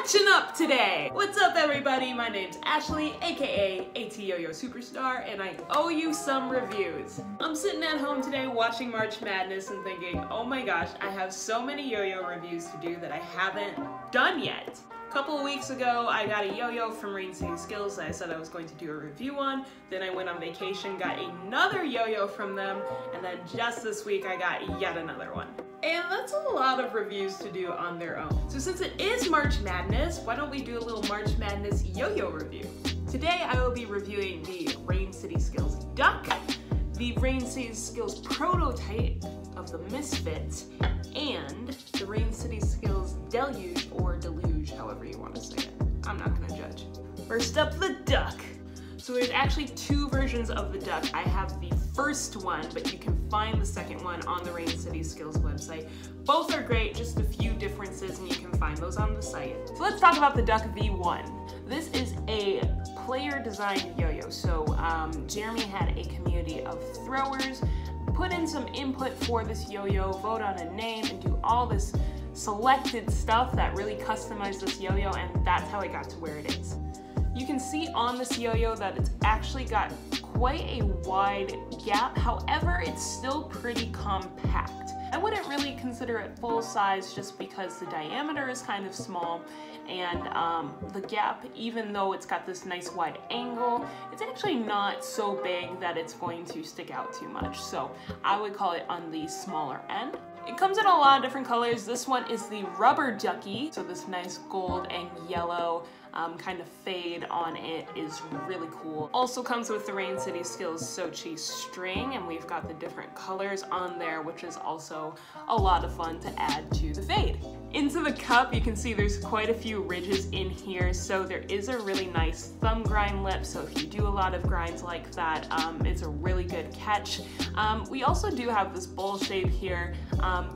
catching up today. What's up, everybody? My name's Ashley, aka AT Yo-Yo Superstar, and I owe you some reviews. I'm sitting at home today watching March Madness and thinking, oh my gosh, I have so many yo-yo reviews to do that I haven't done yet. A couple of weeks ago, I got a yo-yo from Rain City Skills that I said I was going to do a review on. Then I went on vacation, got another yo-yo from them, and then just this week I got yet another one. And that's a lot of reviews to do on their own. So since it is March Madness, why don't we do a little March Madness yo-yo review? Today I will be reviewing the Rain City Skills Ducc, the Rain City Skills prototype of the Misfit, and the Rain City Skills Deluge, or Deluge, however you want to say it. I'm not gonna judge. First up, the Ducc. So there's actually two versions of the Ducc. I have the first one, but you can find the second one on the Rain City Skills website. Both are great, just a few differences, and you can find those on the site. So let's talk about the Ducc V1. This is a player-designed yo-yo. So Jeremy had a community of throwers, put in some input for this yo-yo, vote on a name, and do all this selected stuff that really customized this yo-yo, and that's how it got to where it is. You can see on this yo-yo that it's actually got quite a wide gap, however, it's still pretty compact. I wouldn't really consider it full size just because the diameter is kind of small, and the gap, even though it's got this nice wide angle, it's actually not so big that it's going to stick out too much. So I would call it on the smaller end. It comes in a lot of different colors. This one is the rubber ducky, so this nice gold and yellow kind of fade on it is really cool. Also comes with the Rain City Skills Sochi string, and we've got the different colors on there, which is also a lot of fun to add to the fade. Into the cup, you can see there's quite a few ridges in here, so there is a really nice thumb grind lip, so if you do a lot of grinds like that, it's a really good catch. We also do have this bowl shape here.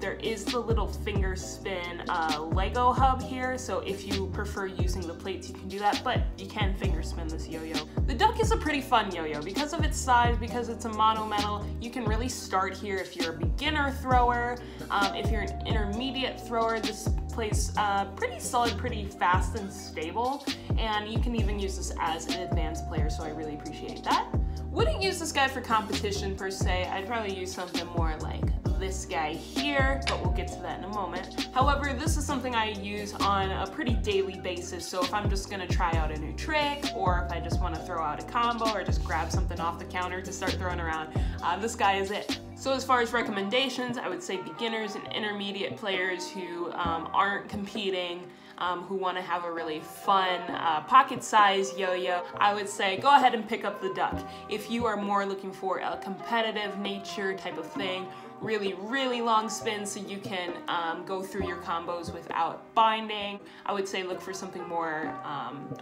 There is the little finger spin Lego hub here, so if you prefer using the plates, you can do that, but you can finger spin this yo-yo. The Ducc is a pretty fun yo-yo. Because of its size, because it's a monometal, you can really start here if you're a beginner thrower. If you're an intermediate thrower, this plays pretty solid, pretty fast and stable, and you can even use this as an advanced player, so I really appreciate that. Wouldn't use this guy for competition per se. I'd probably use something more like this guy here, but we'll get to that in a moment. However, this is something I use on a pretty daily basis, so if I'm just gonna try out a new trick, or if I just wanna throw out a combo, or just grab something off the counter to start throwing around, this guy is it. So as far as recommendations, I would say beginners and intermediate players who aren't competing, who want to have a really fun pocket-sized yo-yo, I would say go ahead and pick up the Ducc. If you are more looking for a competitive nature type of thing, really long spins so you can go through your combos without binding, I would say look for something more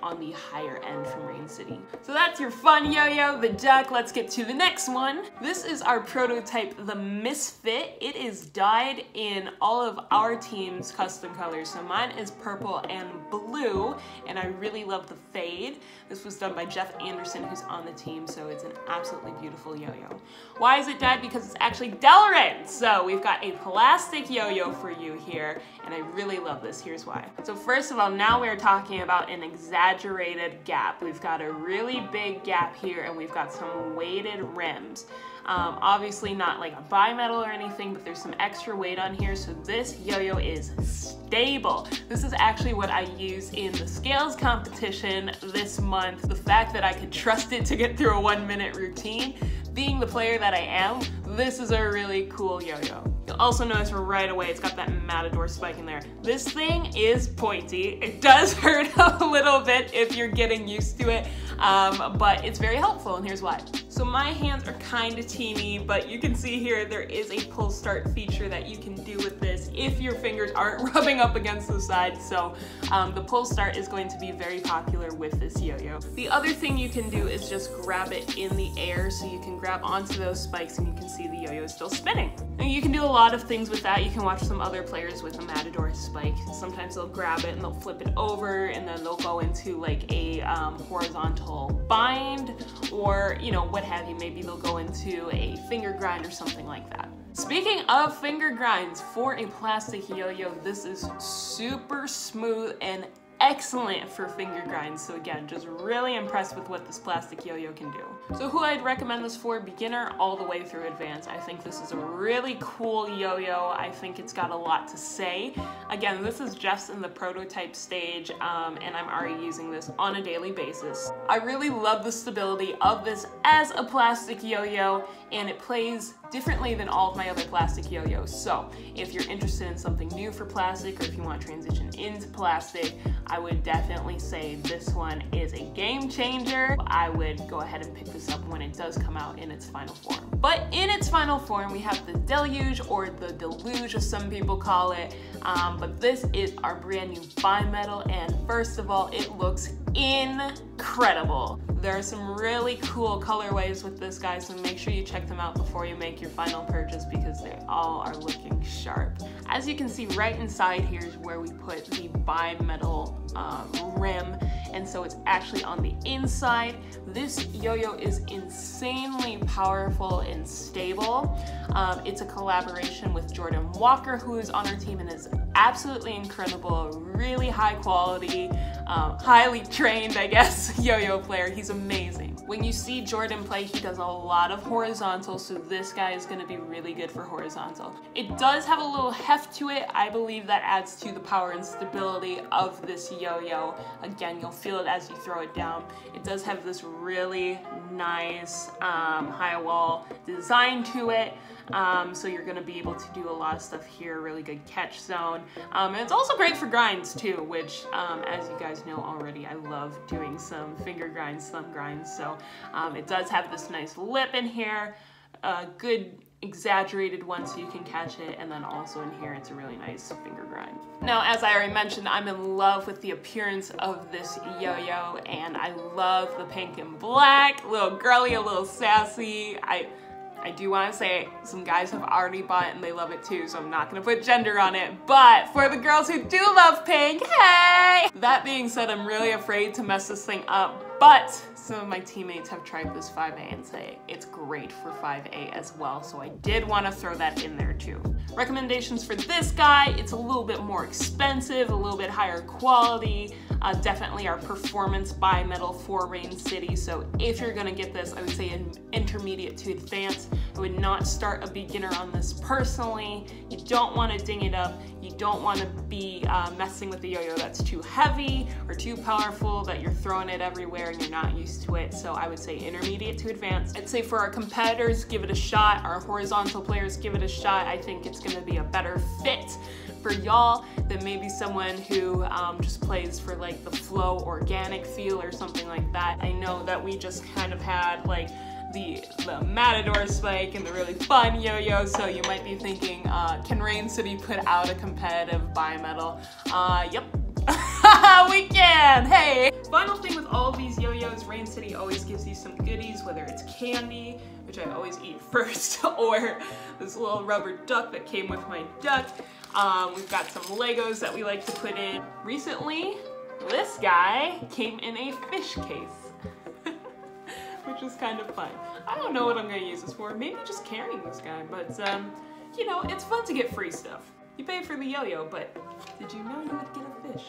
on the higher end from Rain City. So that's your fun yo-yo, the Ducc. Let's get to the next one. This is our prototype, the Misfit. It is dyed in all of our team's custom colors. So mine is purple and blue, and I really love the fade. This was done by Jeff Anderson, who's on the team, so it's an absolutely beautiful yo-yo. Why is it dyed? Because it's actually Delrin. So we've got a plastic yo-yo for you here, and I really love this. Here's why. So first of all, now we're talking about an exaggerated gap. We've got a really big gap here, and we've got some weighted rims. Obviously not like a bimetal or anything, but there's some extra weight on here, so this yo-yo is stable. This is actually what I used in the scales competition this month. The fact that I could trust it to get through a 1-minute routine, being the player that I am, this is a really cool yo-yo. You'll also notice right away it's got that Matador spike in there. This thing is pointy. It does hurt a little bit if you're getting used to it, but it's very helpful, and here's why. So my hands are kind of teeny, but you can see here there is a pull start feature that you can do with this if your fingers aren't rubbing up against the side. So the pull start is going to be very popular with this yo-yo. The other thing you can do is just grab it in the air, so you can grab onto those spikes and you can see the yo-yo is still spinning. And you can do a lot of things with that. You can watch some other players with a Matador spike. Sometimes they'll grab it and they'll flip it over, and then they'll go into like a horizontal bind, or you know, what have you. Maybe they'll go into a finger grind or something like that. Speaking of finger grinds, for a plastic yo-yo, this is super smooth and excellent for finger grinds. So again, just really impressed with what this plastic yo-yo can do. So who I'd recommend this for, beginner all the way through advanced. I think this is a really cool yo-yo. I think it's got a lot to say. Again, this is just in the prototype stage, and I'm already using this on a daily basis. I really love the stability of this as a plastic yo-yo, and it plays differently than all of my other plastic yo-yos. So if you're interested in something new for plastic, or if you want to transition into plastic, I would definitely say this one is a game changer. I would go ahead and pick this up when it does come out in its final form. But in its final form, we have the Deluge, or the Deluge as some people call it. But this is our brand new Bimetal, and first of all, it looks incredible. There are some really cool colorways with this, guy, so make sure you check them out before you make your final purchase, because they all are looking sharp. As you can see, right inside here is where we put the Bimetal rim, and so it's actually on the inside. This yo-yo is insanely powerful and stable. It's a collaboration with Jordan Walker, who is on our team and is absolutely incredible, really high quality, highly trained, I guess, yo-yo player. He's amazing. When you see Jordan play, he does a lot of horizontal, so this guy is going to be really good for horizontal. It does have a little heft to it. I believe that adds to the power and stability of this yo-yo. Again, you'll feel it as you throw it down. It does have this really nice high wall design to it. So you're going to be able to do a lot of stuff here, really good catch zone. And it's also great for grinds too, which as you guys know already, I love doing some finger grinds, thumb grinds. So it does have this nice lip in here, a good exaggerated one so you can catch it, and then also in here it's a really nice finger grind. Now, as I already mentioned, I'm in love with the appearance of this yo-yo, and I love the pink and black, a little girly, a little sassy. I do want to say some guys have already bought it and they love it too, so I'm not going to put gender on it, but for the girls who do love pink, hey! That being said, I'm really afraid to mess this thing up, but some of my teammates have tried this 5A and say it's great for 5A as well, so I did want to throw that in there too. Recommendations for this guy: it's a little bit more expensive, a little bit higher quality, definitely our performance Bimetal for Rain City, so if you're going to get this, I would say an intermediate to advanced. I would not start a beginner on this personally. You don't want to ding it up. You don't want to be messing with the yo-yo that's too heavy or too powerful that you're throwing it everywhere and you're not used to it. So I would say intermediate to advanced. I'd say for our competitors, give it a shot. Our horizontal players, give it a shot. I think it's going to be a better fit for y'all than maybe someone who just plays for like the flow organic feel or something like that. I know that we just kind of had like the Matador spike and the really fun yo-yo, so you might be thinking, can Rain City put out a competitive Bimetal? Yep. We can, hey! Final thing with all of these yo-yos, Rain City always gives you some goodies, whether it's candy, which I always eat first, or this little rubber duck that came with my duck. We've got some Legos that we like to put in. Recently, this guy came in a fish case, which is kind of fun. I don't know what I'm gonna use this for, maybe just carrying this guy, but you know, it's fun to get free stuff. You pay for the yo-yo, but did you know you would get a fish?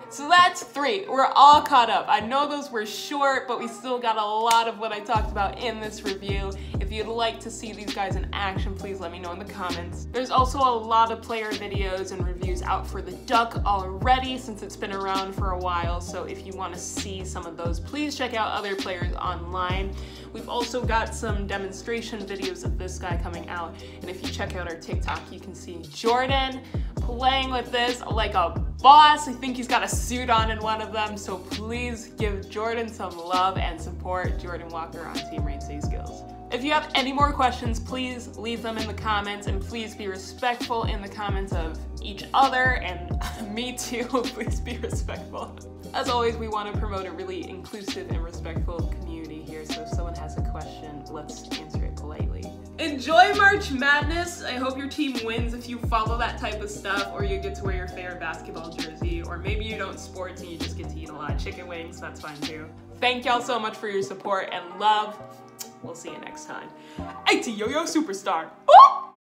So that's 3. We're all caught up. I know those were short, but we still got a lot of what I talked about in this review. If you'd like to see these guys in action, please let me know in the comments. There's also a lot of player videos and reviews out for the Ducc already, since it's been around for a while, so if you want to see some of those, please check out other players online. We've also got some demonstration videos of this guy coming out, and if you check out our TikTok, you can see Jordan playing with this like a boss. I think he's got a suit on in one of them, so please give Jordan some love and support Jordan Walker on Team Rain City Skills. If you have any more questions, please leave them in the comments, and please be respectful in the comments of each other, and me too, please be respectful. As always, we want to promote a really inclusive and respectful community here, so if someone has a question, let's answer it politely. Enjoy March Madness! I hope your team wins if you follow that type of stuff, or you get to wear your favorite basketball jersey, or maybe you don't sports and you just get to eat a lot of chicken wings, that's fine too. Thank y'all so much for your support and love. We'll see you next time. Yo-Yo Superstar! Woo!